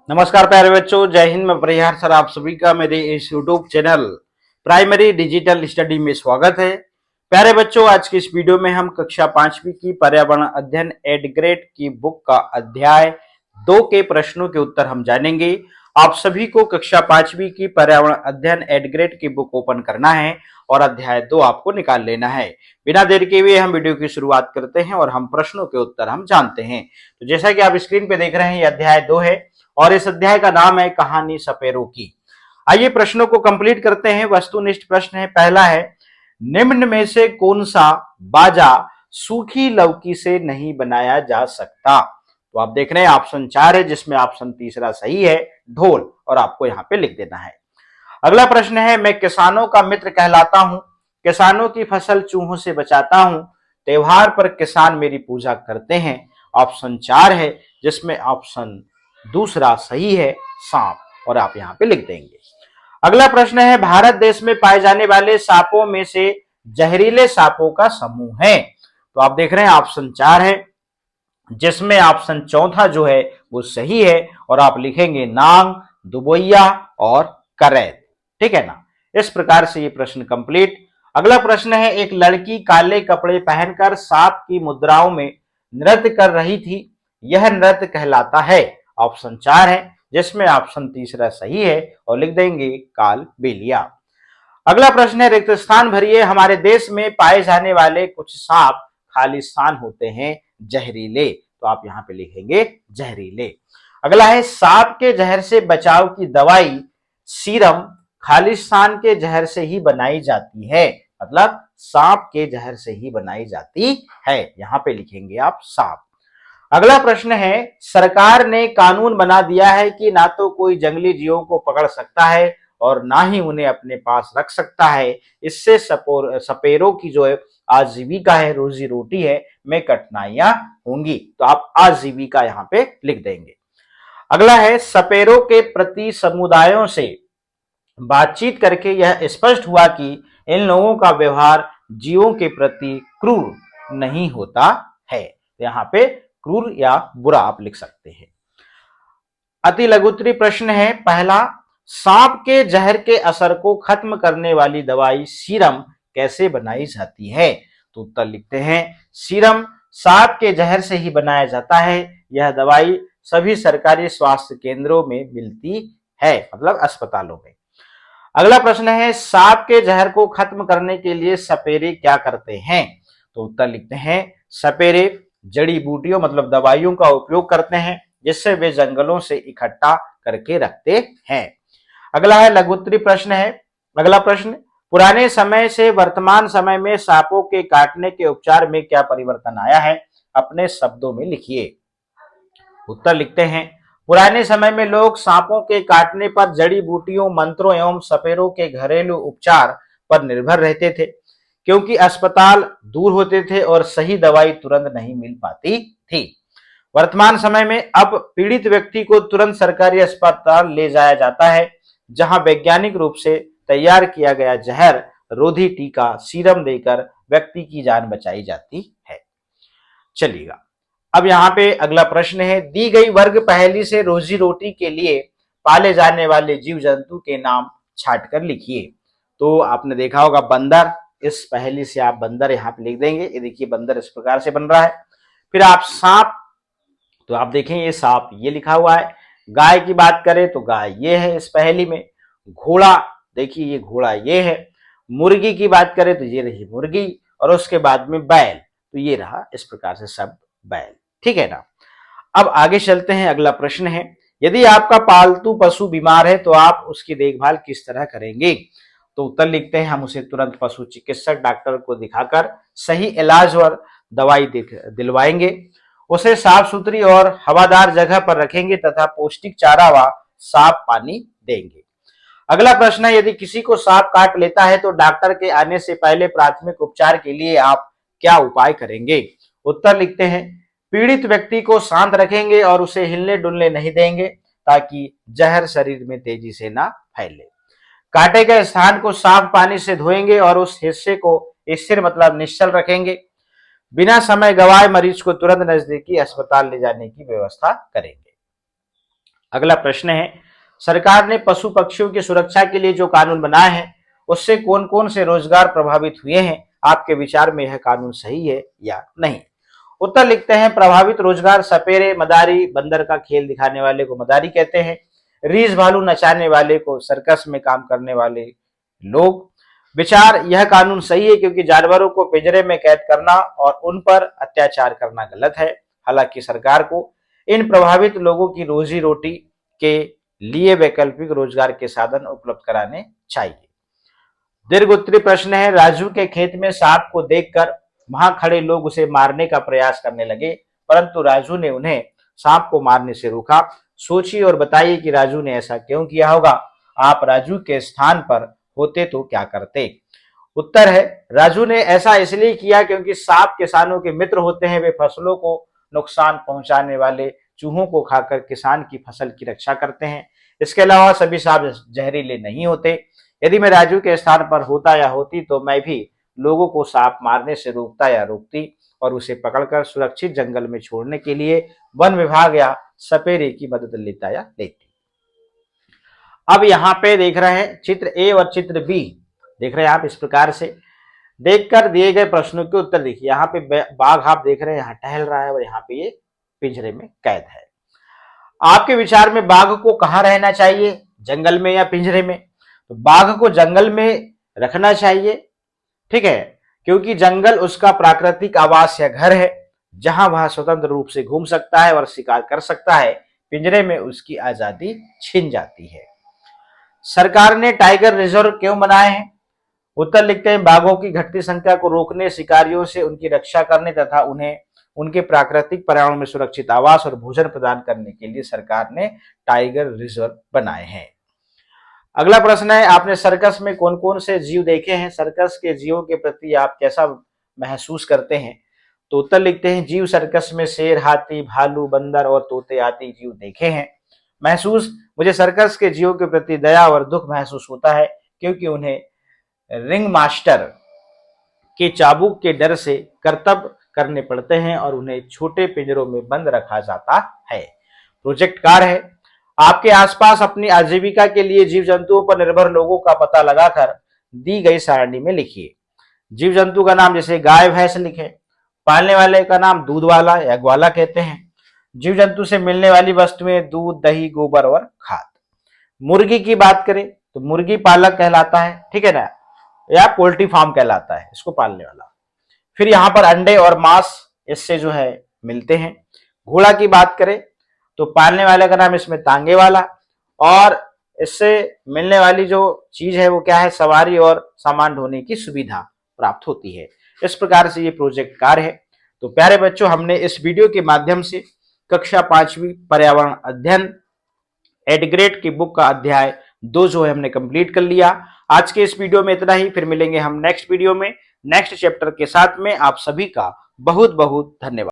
नमस्कार प्यारे बच्चों, जय हिंद। मैं परिहार सर आप सभी का मेरे इस YouTube channel primary digital study में स्वागत है। प्यारे बच्चों, आज की इस वीडियो में हम कक्षा 5वीं की पर्यावरण अध्ययन एड ग्रेड की बुक का अध्याय 2 के प्रश्नों के उत्तर हम जानेंगे। आप सभी को कक्षा 5वीं की पर्यावरण अध्ययन एड ग्रेड की बुक ओपन करना है और अध्याय 2 आपको निकाल लेना है। बिना देर के हुए हम वीडियो की शुरुआत करते हैं और हम प्रश्नों के उत्तर हम जानते हैं। तो जैसा कि आप स्क्रीन पे देख रहे हैं, ये अध्याय 2 है और इस अध्याय का नाम है कहानी सपेरों की। आइए प्रश्नों को कंप्लीट करते हैं। वस्तुनिष्ठ प्रश्न है। पहला है, निम्न में से कौन सा बाजा सूखी लौकी से नहीं बनाया जा सकता? तो आप देख रहे हैं ऑप्शन 4 है, जिसमें ऑप्शन तीसरा सही है, ढोल, और आपको यहां पे लिख देना है। अगला प्रश्न है, मैं किसानों का मित्र कहलाता हूं, किसानों की फसल चूहों से बचाता हूं, त्योहार पर किसान मेरी पूजा करते हैं। ऑप्शन 4 है, जिसमें ऑप्शन दूसरा सही है, सांप, और आप यहां पे लिख देंगे। अगला प्रश्न है, भारत देश में पाए जाने वाले सांपों में से जहरीले सांपों का समूह है। तो आप देख रहे हैं ऑप्शन 4 है, जिसमें ऑप्शन चौथा जो है वो सही है, और आप लिखेंगे नांग, दुबोइया और करैत। ठीक है ना। इस प्रकार से ये प्रश्न कंप्लीट। अगला प्रश्न है, एक लड़की काले कपड़े पहनकर सांप की मुद्राओं में नृत्य कर रही थी, यह नृत्य कहलाता है। ऑप्शन 4 है, जिसमें ऑप्शन तीसरा सही है, और लिख देंगे काल बेलिया। अगला प्रश्न है, रिक्त स्थान भरिए, हमारे देश में पाए जाने वाले कुछ सांप खालिस्तान होते हैं, जहरीले। तो आप यहां पे लिखेंगे जहरीले। अगला है, सांप के जहर से बचाव की दवाई सीरम खालिस्तान के जहर से ही बनाई जाती है, मतलब सांप के जहर से ही बनाई जाती है। यहां पे लिखेंगे आप सांप। अगला प्रश्न है, सरकार ने कानून बना दिया है कि ना तो कोई जंगली जीवों को पकड़ सकता है और ना ही उन्हें अपने पास रख सकता है। इससे सपेरों की जो है आजीविका है, रोजी रोटी है, में कठिनाइयां होंगी। तो आप आजीविका यहां पे लिख देंगे। अगला है, सपेरों के प्रति समुदायों से बातचीत करके यह स्पष्ट हुआ कि इन लोगों का व्यवहार जीवों के प्रति क्रूर नहीं होता है। यहां पे क्रूर या बुरा आप लिख सकते हैं। अति लघुत्तरी प्रश्न है। पहला, सांप के जहर के असर को खत्म करने वाली दवाई सीरम कैसे बनाई जाती है? तो उत्तर लिखते हैं, सीरम सांप के जहर से ही बनाया जाता है। यह दवाई सभी सरकारी स्वास्थ्य केंद्रों में मिलती है, मतलब अस्पतालों में। अगला प्रश्न है, सांप के जहर को खत्म करने के लिए सपेरे क्या करते हैं? तो उत्तर लिखते हैं, सपेरे जड़ी बूटियों मतलब दवाइयों का उपयोग करते हैं, जिससे वे जंगलों से इकट्ठा करके रखते हैं। अगला है लघुत्तरी प्रश्न है। अगला प्रश्न, पुराने समय से वर्तमान समय में सांपों के काटने के उपचार में क्या परिवर्तन आया है? अपने शब्दों में लिखिए। उत्तर लिखते हैं, पुराने समय में लोग सांपों के काटने पर जड़ी बूटियों, मंत्रों एवं सपेरों के घरेलू उपचार पर निर्भर रहते थे, क्योंकि अस्पताल दूर होते थे और सही दवाई तुरंत नहीं मिल पाती थी। वर्तमान समय में अब पीड़ित व्यक्ति को तुरंत सरकारी अस्पताल ले जाया जाता है, जहां वैज्ञानिक रूप से तैयार किया गया जहर रोधी टीका सीरम देकर व्यक्ति की जान बचाई जाती है। चलिएगा, अब यहाँ पे अगला प्रश्न है, दी गई वर्ग पहेली से रोजी रोटी के लिए पाले जाने वाले जीव जंतु के नाम छाट कर लिखिए। तो आपने देखा होगा बंदर, इस पहेली से आप बंदर यहाँ पे लिख देंगे। ये देखिए बंदर इस प्रकार से बन रहा है। फिर आप सांप, तो आप देखें ये सांप ये लिखा हुआ है। गाय की बात करें तो गाय ये है इस पहेली में। घोड़ा, देखिए ये घोड़ा ये है। मुर्गी की बात करें तो ये रही मुर्गी, और उसके बाद में बैल, तो ये रहा इस प्रकार से शब्द बैल। ठीक है ना। अब आगे चलते हैं। अगला प्रश्न है, यदि आपका पालतू पशु बीमार है तो आप उसकी देखभाल किस तरह करेंगे? तो उत्तर लिखते हैं, हम उसे तुरंत पशु चिकित्सक डॉक्टर को दिखाकर सही इलाज और दवाई दिलवाएंगे। उसे साफ सुथरी और हवादार जगह पर रखेंगे तथा पौष्टिक चारा व साफ पानी देंगे। अगला प्रश्न है, यदि किसी को सांप काट लेता है तो डॉक्टर के आने से पहले प्राथमिक उपचार के लिए आप क्या उपाय करेंगे? उत्तर लिखते हैं, पीड़ित व्यक्ति को शांत रखेंगे और उसे हिलने डुलने नहीं देंगे, ताकि जहर शरीर में तेजी से ना फैले। काटे गए स्थान को साफ पानी से धोएंगे और उस हिस्से को स्थिर मतलब निश्चल रखेंगे। बिना समय गवाए मरीज को तुरंत नजदीकी अस्पताल ले जाने की व्यवस्था करेंगे। अगला प्रश्न है, सरकार ने पशु पक्षियों की सुरक्षा के लिए जो कानून बनाए हैं उससे कौन कौन से रोजगार प्रभावित हुए हैं? आपके विचार में यह कानून सही है या नहीं? उत्तर लिखते हैं, प्रभावित रोजगार सपेरे, मदारी, बंदर का खेल दिखाने वाले को मदारी कहते हैं, रीछ भालू नचाने वाले को सर्कस में काम करने वाले लोग। विचार, यह कानून सही है क्योंकि जानवरों को पिंजरे में कैद करना और उन पर अत्याचार करना गलत है। हालांकि सरकार को इन प्रभावित लोगों की रोजी रोटी के लिए वैकल्पिक रोजगार के साधन उपलब्ध कराने चाहिए। दीर्घ उत्तरी प्रश्न है, राजू के खेत में सांप को देखकर वहां खड़े लोग उसे मारने का प्रयास करने लगे, परंतु राजू ने उन्हें सांप को मारने से रोका। सोचिए और बताइए कि राजू ने ऐसा क्यों किया होगा। आप राजू के स्थान पर होते तो क्या करते? उत्तर है, राजू ने ऐसा इसलिए किया क्योंकि सांप किसानों के मित्र होते हैं। वे फसलों को नुकसान पहुंचाने वाले चूहों को खाकर किसान की फसल की रक्षा करते हैं। इसके अलावा सभी सांप जहरीले नहीं होते। यदि मैं राजू के स्थान पर होता या होती तो मैं भी लोगों को सांप मारने से रोकता या रोकती और उसे पकड़कर सुरक्षित जंगल में छोड़ने के लिए वन विभाग या सपेरे की मदद लेता या लेती। अब यहाँ पे देख रहे हैं चित्र ए और चित्र बी, देख रहे हैं आप। इस प्रकार से देखकर दिए गए प्रश्नों के उत्तर देखिए। यहाँ पे बाघ आप देख रहे हैं यहाँ टहल रहा है और यहाँ पे ये पिंजरे में कैद है। आपके विचार में बाघ को कहाँ रहना चाहिए, जंगल में या पिंजरे में? तो बाघ को जंगल में रखना चाहिए, ठीक है, क्योंकि जंगल उसका प्राकृतिक आवास या घर है जहां वह स्वतंत्र रूप से घूम सकता है और शिकार कर सकता है। पिंजरे में उसकी आजादी छिन जाती है। सरकार ने टाइगर रिजर्व क्यों बनाए हैं? उत्तर लिखते हैं, बाघों की घटती संख्या को रोकने, शिकारियों से उनकी रक्षा करने तथा उन्हें उनके प्राकृतिक पर्यावरण में सुरक्षित आवास और भोजन प्रदान करने के लिए सरकार ने टाइगर रिजर्व बनाए हैं। अगला प्रश्न है, आपने सर्कस में कौन कौन से जीव देखे हैं? सर्कस के जीवों के प्रति आप कैसा महसूस करते हैं? तो उत्तर लिखते हैं, जीव सर्कस में शेर, हाथी, भालू, बंदर और तोते आदि जीव देखे हैं। महसूस, मुझे सर्कस के जीवों के प्रति दया और दुख महसूस होता है क्योंकि उन्हें रिंग मास्टर के चाबुक के डर से कर्तव्य करने पड़ते हैं और उन्हें छोटे पिंजरों में बंद रखा जाता है। प्रोजेक्ट कार्य है, आपके आसपास अपनी आजीविका के लिए जीव जंतुओं पर निर्भर लोगों का पता लगाकर दी गई सारणी में लिखिए। जीव जंतु का नाम जैसे गाय भैंस लिखें, पालने वाले का नाम दूध वाला या ग्वाला कहते हैं। जीव जंतु से मिलने वाली वस्तुएं दूध, दही, गोबर और खाद। मुर्गी की बात करें तो मुर्गी पालक कहलाता है, ठीक है ना, या पोल्ट्री फार्म कहलाता है इसको पालने वाला। फिर यहाँ पर अंडे और मांस इससे जो है मिलते हैं। घोड़ा की बात करें तो पालने वाले का नाम इसमें तांगे वाला, और इससे मिलने वाली जो चीज है वो क्या है, सवारी और सामान ढोने की सुविधा प्राप्त होती है। इस प्रकार से ये प्रोजेक्ट कार्य है। तो प्यारे बच्चों, हमने इस वीडियो के माध्यम से कक्षा 5वीं पर्यावरण अध्ययन एडग्रेड की बुक का अध्याय 2 जो है हमने कंप्लीट कर लिया। आज के इस वीडियो में इतना ही, फिर मिलेंगे हम नेक्स्ट वीडियो में नेक्स्ट चैप्टर के साथ में। आप सभी का बहुत बहुत धन्यवाद।